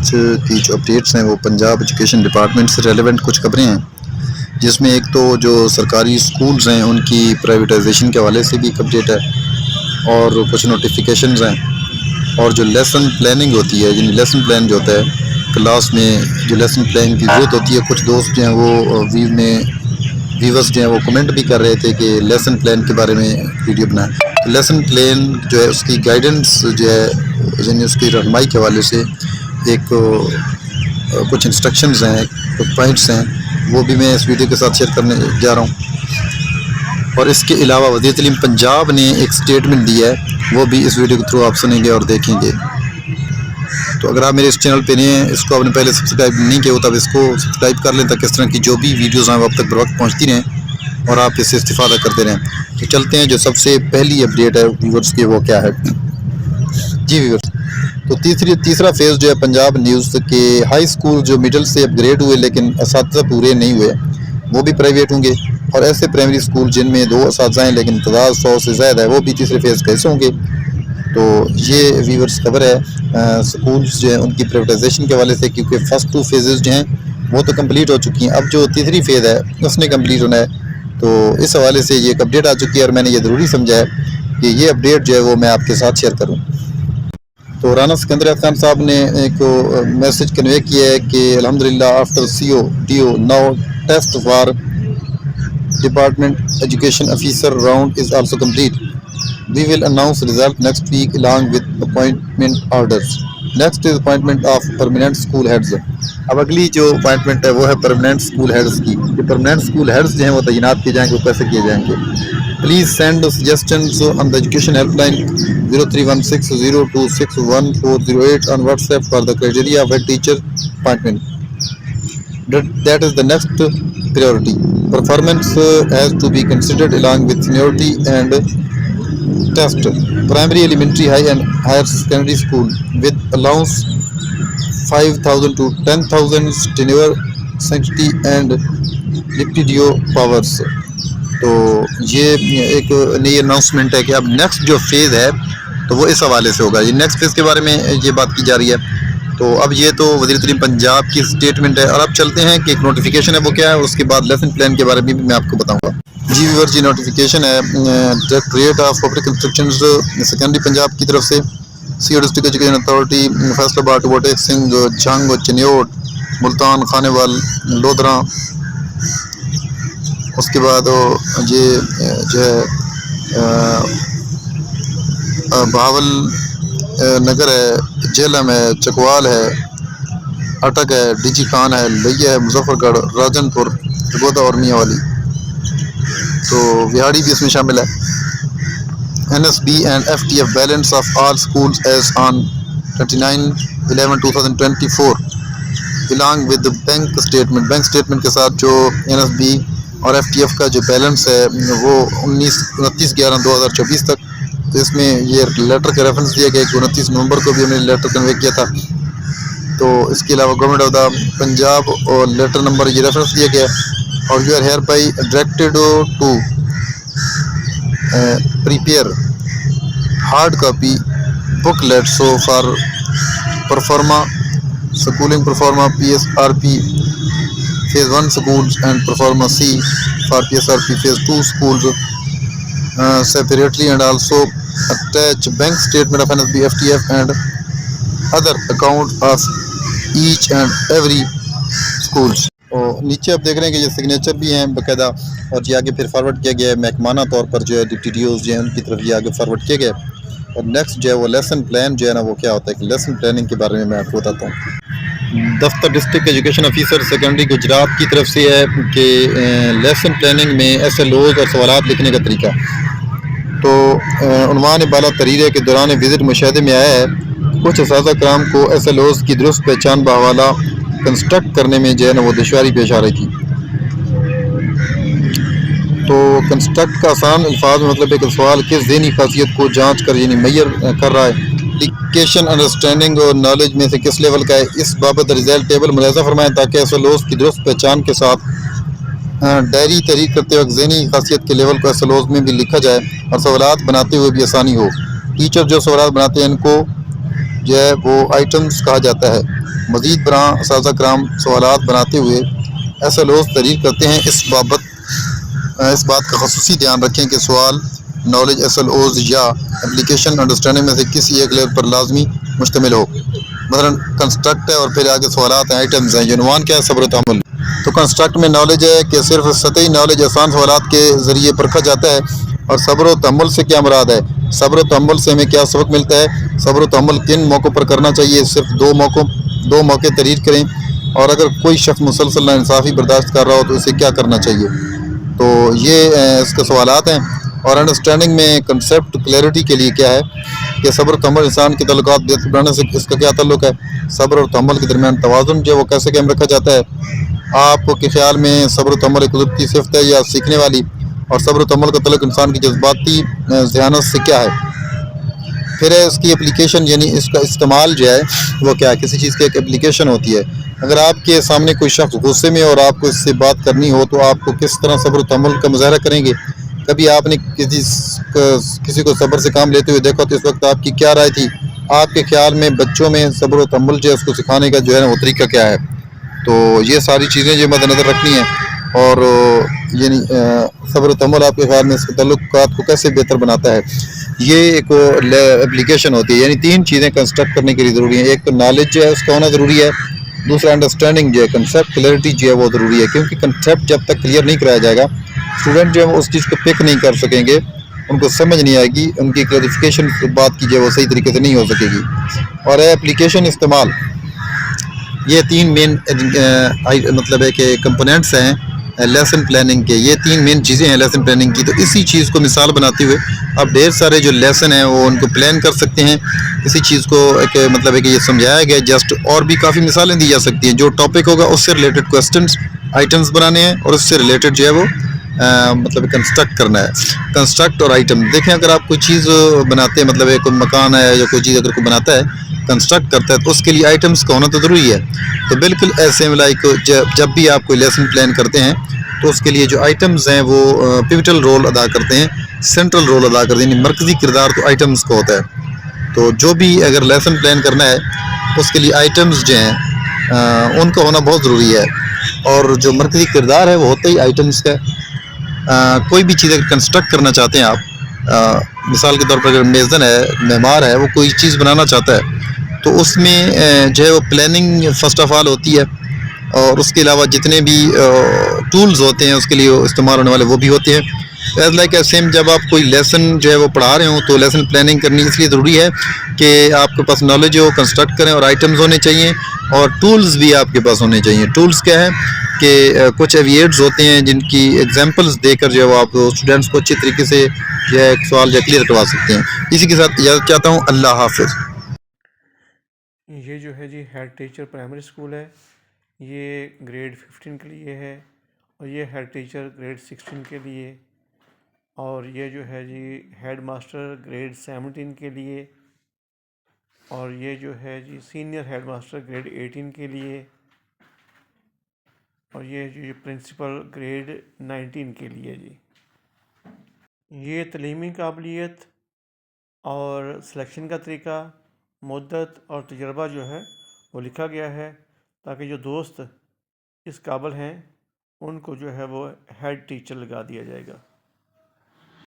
آج کی جو اپڈیٹس ہیں وہ پنجاب ایجوکیشن ڈپارٹمنٹ سے ریلیونٹ کچھ خبریں ہیں، جس میں ایک تو جو سرکاری سکولز ہیں ان کی پرائیویٹائزیشن کے حوالے سے بھی ایک اپڈیٹ ہے، اور کچھ نوٹیفیکیشنز ہیں، اور جو لیسن پلاننگ ہوتی ہے، یعنی لیسن پلان جو ہوتا ہے کلاس میں، جو لیسن پلان کی ضرورت ہوتی ہے، کچھ دوست جو ہیں وہ ویورز جو ہیں وہ کمنٹ بھی کر رہے تھے کہ لیسن پلان کے بارے میں ویڈیو بنائیں۔ تو لیسن پلان جو ہے اس کی گائیڈنس جو ہے، یعنی اس کی رہنمائی کے حوالے سے ایک کچھ انسٹرکشنز ہیں، کچھ پوائنٹس ہیں، وہ بھی میں اس ویڈیو کے ساتھ شیئر کرنے جا رہا ہوں۔ اور اس کے علاوہ وزیر تعلیم پنجاب نے ایک سٹیٹمنٹ دیا ہے، وہ بھی اس ویڈیو کے تھرو آپ سنیں گے اور دیکھیں گے۔ تو اگر آپ میرے اس چینل پہ نہیں ہیں، اس کو آپ نے پہلے سبسکرائب نہیں کیا ہو تو آپ اس کو سبسکرائب کر لیں، تاکہ اس طرح کی جو بھی ویڈیوز ہیں وہ اب تک بر وقت پہنچتی رہیں اور آپ اس سے استفادہ کرتے رہیں۔ تو چلتے ہیں، جو سب سے پہلی اپڈیٹ ہے ویورز کی وہ کیا ہے۔ جی ویورز، تو تیسرا فیز جو ہے پنجاب نیوز کے ہائی سکول جو مڈل سے اپ گریڈ ہوئے لیکن اساتذہ پورے نہیں ہوئے، وہ بھی پرائیویٹ ہوں گے، اور ایسے پرائمری سکول جن میں 2 اساتذہ ہیں لیکن تعداد 100 سے زائد ہے، وہ بھی تیسرے فیز کا حصہ ہوں گے۔ تو یہ ویورز خبر ہے سکولز جو ہیں ان کی پرائیویٹائزیشن کے حوالے سے، کیونکہ فرسٹ 2 فیزز جو ہیں وہ تو کمپلیٹ ہو چکی ہیں، اب جو تیسری فیز ہے اس نے کمپلیٹ ہونا ہے۔ تو اس حوالے سے یہ ایک اپڈیٹ آ چکی ہے، اور میں نے یہ ضروری سمجھا ہے کہ یہ اپڈیٹ جو ہے وہ میں آپ کے ساتھ شیئر کروں۔ تو رانا سکندر خان صاحب نے ایک میسج کنوے کیا ہے کہ الحمدللہ after CODO now test for department education officer round is also complete. We will announce result next week along with appointment orders. Next is appointment of permanent school heads. اب اگلی جو appointment ہے وہ ہے پرماننٹ اسکول ہیڈز کی۔ یہ permanent school heads جو ہیں وہ تعینات کیے جائیں گے، وہ کیسے کیے جائیں گے؟ Please send suggestions on the education help line 0316026140 on WhatsApp for the criteria of a teacher appointment. That is the next priority. Performance has to be considered along with seniority and test. Primary, elementary, high and higher secondary school with allowance 5,000 to 10,000 tenure, sanctity and lipidio powers. تو یہ ایک نئی announcement ہے کہ اب next جو phase ہے تو وہ اس حوالے سے ہوگا۔ یہ نیکسٹ فیز کے بارے میں یہ بات کی جا رہی ہے۔ تو اب یہ تو وزیر تعلیم پنجاب کی اسٹیٹمنٹ ہے، اور اب چلتے ہیں کہ ایک نوٹیفیکیشن ہے وہ کیا ہے، اور اس کے بعد لیسن پلان کے بارے میں بھی میں آپ کو بتاؤں گا۔ جی ویور جی، نوٹیفیکیشن ہے directorate of public instructions secondary Punjab کی طرف سے، CO district education authority Faisal آباد، ووٹیک سنگھ، جھنگ، چنیوٹ، ملتان، خانے وال، لودھراں۔ اس کے بعد یہ جو ہے بہاول نگر ہے، جہلم ہے، چکوال ہے، اٹک ہے، ڈی جی خان ہے، لیا ہے، مظفر گڑھ، راجن پور، سرگودا اور میاں والی۔ تو وہاڑی بھی اس میں شامل ہے۔ NSB and FTF balance of all schools as on 29/11/2024 along with the bank statement کے ساتھ جو NSB اور FTF کا جو بیلنس ہے وہ 29/11/2024 تک۔ تو اس میں یہ لیٹر کا ریفرنس دیا گیا کہ 29 نومبر کو بھی ہم نے لیٹر کنوے کیا تھا۔ تو اس کے علاوہ گورنمنٹ آف دا پنجاب اور لیٹر نمبر یہ ریفرنس دیا گیا، اور you are hereby directed to prepare hard copy booklet so for performa schooling performa PSRP phase 1 schools and performa C for PSRP phase 2 schools separately, and also attach bank statement of NSB, FTF and other account of each and every schools. اور نیچے آپ دیکھ رہے ہیں کہ یہ signature بھی ہیں باقاعدہ، اور یہ آگے پھر فارورڈ کیا گیا ہے محکمانہ طور پر، جو ہے ڈپٹی DOs جو ہیں ان کی طرف یہ آگے فارورڈ کیا گیا ہے۔ اور نیکسٹ جو ہے وہ لیسن پلان جو ہے نا وہ کیا ہوتا ہے کہ لیسن پلاننگ کے بارے میں آپ کو بتاتا ہوں۔ دفتر district education officer secondary Gujarat کی طرف سے ہے کہ لیسن پلاننگ میں SLOs اور سوالات لکھنے کا طریقہ۔ تو عنوان بالا تحریر ہے کہ دوران وزٹ مشاہدے میں آیا ہے کچھ اساتذہ کرام کو SLOs کی درست پہچان بحوالہ کنسٹرکٹ کرنے میں جو ہے نا وہ دشواری پیش آ رہی تھی۔ تو کنسٹرکٹ کا آسان الفاظ میں مطلب ہے کہ سوال کس ذہنی خاصیت کو جانچ کر یعنی معیر کر رہا ہے، اپلیکیشن انڈرسٹینڈنگ اور نالج میں سے کس لیول کا ہے، اس بابت ریزلٹ ٹیبل ملاحظہ فرمائیں تاکہ SLOs کی درست پہچان کے ساتھ ڈائری تحریر کرتے وقت ذہنی خاصیت کے لیول کو SLOs میں بھی لکھا جائے اور سوالات بناتے ہوئے بھی آسانی ہو۔ ٹیچر جو سوالات بناتے ہیں ان کو جو ہے وہ آئٹمس کہا جاتا ہے۔ مزید برآں اساتذہ کرام سوالات بناتے ہوئے ایس ایل اوز تحریر کرتے ہیں۔ اس بات کا خصوصی دھیان رکھیں کہ سوال نالج ایس ایل اوز یا اپلیکیشن انڈرسٹینڈنگ میں سے کسی ایک لیول پر لازمی مشتمل ہو۔ مثلا کنسٹرکٹ ہے اور پھر آگے سوالات ہیں، آئٹمز ہیں۔ عنوان کیا ہے؟ صبر و تحمل۔ تو کنسٹرکٹ میں نالج ہے کہ صرف سطحی نالج آسان سوالات کے ذریعے پرکھا جاتا ہے، اور صبر و تحمل سے کیا مراد ہے؟ صبر و تحمل سے ہمیں کیا سبق ملتا ہے؟ صبر و تحمل کن موقعوں پر کرنا چاہیے؟ صرف دو موقع تحریر کریں، اور اگر کوئی شخص مسلسل ناانصافی برداشت کر رہا ہو تو اسے کیا کرنا چاہیے؟ تو یہ اس کے سوالات ہیں۔ اور انڈرسٹینڈنگ میں کنسیپٹ کلیئرٹی کے لیے کیا ہے کہ صبر و تحمل انسان کے تعلقات بہتر بنانے سے اس کا کیا تعلق ہے؟ صبر اور تحمل کے درمیان توازن جو ہے وہ کیسے قائم رکھا جاتا ہے؟ آپ کے خیال میں صبر و تحمل ایک قدرتی صفت ہے یا سیکھنے والی؟ اور صبر و تحمل کا تعلق انسان کی جذباتی ذہانت سے کیا ہے؟ پھر ہے اس کی اپلیکیشن، یعنی اس کا استعمال جو ہے وہ کیا ہے؟ کسی چیز کی ایک اپلیکیشن ہوتی ہے۔ اگر آپ کے سامنے کوئی شخص غصے میں اور آپ کو اس سے بات کرنی ہو تو آپ کو کس طرح صبر و تحمل کا مظاہرہ کریں گے؟ کبھی آپ نے کسی کو صبر سے کام لیتے ہوئے دیکھا تو اس وقت آپ کی کیا رائے تھی؟ آپ کے خیال میں بچوں میں صبر و تحمل جو ہے اس کو سکھانے کا جو ہے وہ طریقہ کیا ہے؟ تو یہ ساری چیزیں جو مد نظر رکھنی ہیں، اور یعنی صبر و تحمل آپ کے خیال میں اس کے تعلقات کو کیسے بہتر بناتا ہے؟ یہ ایک اپلیکیشن ہوتی ہے، یعنی تین چیزیں کنسٹرکٹ کرنے کے لیے ضروری ہیں۔ ایک تو نالج جو ہے اس کا ہونا ضروری ہے، دوسرا انڈرسٹینڈنگ جو ہے، کنسیپٹ کلیئرٹی جو ہے وہ ضروری ہے، کیونکہ کنسیپٹ جب تک کلیئر نہیں کرایا جائے گا اسٹوڈنٹ جو ہے وہ اس چیز کو پک نہیں کر سکیں گے، ان کو سمجھ نہیں آئے گی، ان کی کلیریفیکیشن بات کی جو ہے وہ صحیح طریقے سے نہیں ہو سکے گی۔ اور اپلیکیشن استعمال، یہ تین مین مطلب ہے کہ کمپوننٹس ہیں لیسن پلاننگ کے۔ یہ تین مین چیزیں ہیں لیسن پلاننگ کی۔ تو اسی چیز کو مثال بناتے ہوئے آپ ڈھیر سارے جو لیسن ہیں وہ ان کو پلان کر سکتے ہیں۔ اسی چیز کو ایک مطلب ہے کہ یہ سمجھایا گیا جسٹ، اور بھی کافی مثالیں دی جا سکتی ہیں۔ جو ٹاپک ہوگا اس سے ریلیٹڈ کوسچنس آئٹمس بنانے ہیں، اور اس سے ریلیٹڈ جو ہے وہ مطلب کنسٹرکٹ کرنا ہے۔ کنسٹرکٹ اور آئٹم دیکھیں، اگر آپ کوئی چیز بناتے ہیں، مطلب کوئی مکان ہے یا کوئی چیز اگر کوئی بناتا ہے، کنسٹرکٹ کرتا ہے، تو اس کے لیے آئٹمس کا ہونا تو ضروری ہے۔ تو بالکل ایسے لائک جب بھی آپ کوئی لیسن پلان کرتے ہیں تو اس کے لیے جو آئٹمز ہیں وہ پیوٹل رول ادا کرتے ہیں، سینٹرل رول ادا کرتے ہیں، یعنی مرکزی کردار تو آئٹمز کا ہوتا ہے۔ تو جو بھی اگر لیسن پلان کرنا ہے اس کے لیے آئٹمز جو ہیں ان کا ہونا بہت ضروری ہے، اور جو مرکزی کردار ہے وہ ہوتا ہی آئٹمز کا ہے۔ کوئی بھی چیز اگر کنسٹرکٹ کرنا چاہتے ہیں آپ، مثال کے طور پر اگر میزن ہے، معمار ہے، وہ کوئی چیز بنانا چاہتا ہے تو اس میں جو ہے وہ پلاننگ فرسٹ آف آل ہوتی ہے، اور اس کے علاوہ جتنے بھی ٹولز ہوتے ہیں اس کے لیے استعمال ہونے والے وہ بھی ہوتے ہیں۔ ایز لائک سیم جب آپ کوئی لیسن جو ہے وہ پڑھا رہے ہوں تو لیسن پلاننگ کرنی اس لیے ضروری ہے کہ آپ کے پاس نالج ہو، کنسٹرکٹ کریں، اور آئٹمز ہونے چاہیے، اور ٹولز بھی آپ کے پاس ہونے چاہیے۔ ٹولز کیا ہے کہ کچھ ایویٹس ہوتے ہیں جن کی ایگزامپلز دے کر جو ہے وہ آپ اسٹوڈنٹس کو اچھی طریقے سے جو ہے سوال جو کلیئر کروا سکتے ہیں۔ اسی کے ساتھ اجازت چاہتا ہوں، اللہ حافظ۔ یہ جو ہے جی ہیڈ ٹیچر پرائمری اسکول ہے، یہ گریڈ 15 کے لیے ہے، اور یہ ہیڈ ٹیچر گریڈ 16 کے لیے، اور یہ جو ہے جی ہیڈ ماسٹر گریڈ 17 کے لیے، اور یہ جو ہے جی سینئر ہیڈ ماسٹر گریڈ 18 کے لیے، اور یہ جو پرنسپل گریڈ 19 کے لیے جی۔ یہ تعلیمی قابلیت اور سلیکشن کا طریقہ، مدت اور تجربہ جو ہے وہ لکھا گیا ہے، تاکہ جو دوست اس قابل ہیں ان کو جو ہے وہ ہیڈ ٹیچر لگا دیا جائے گا۔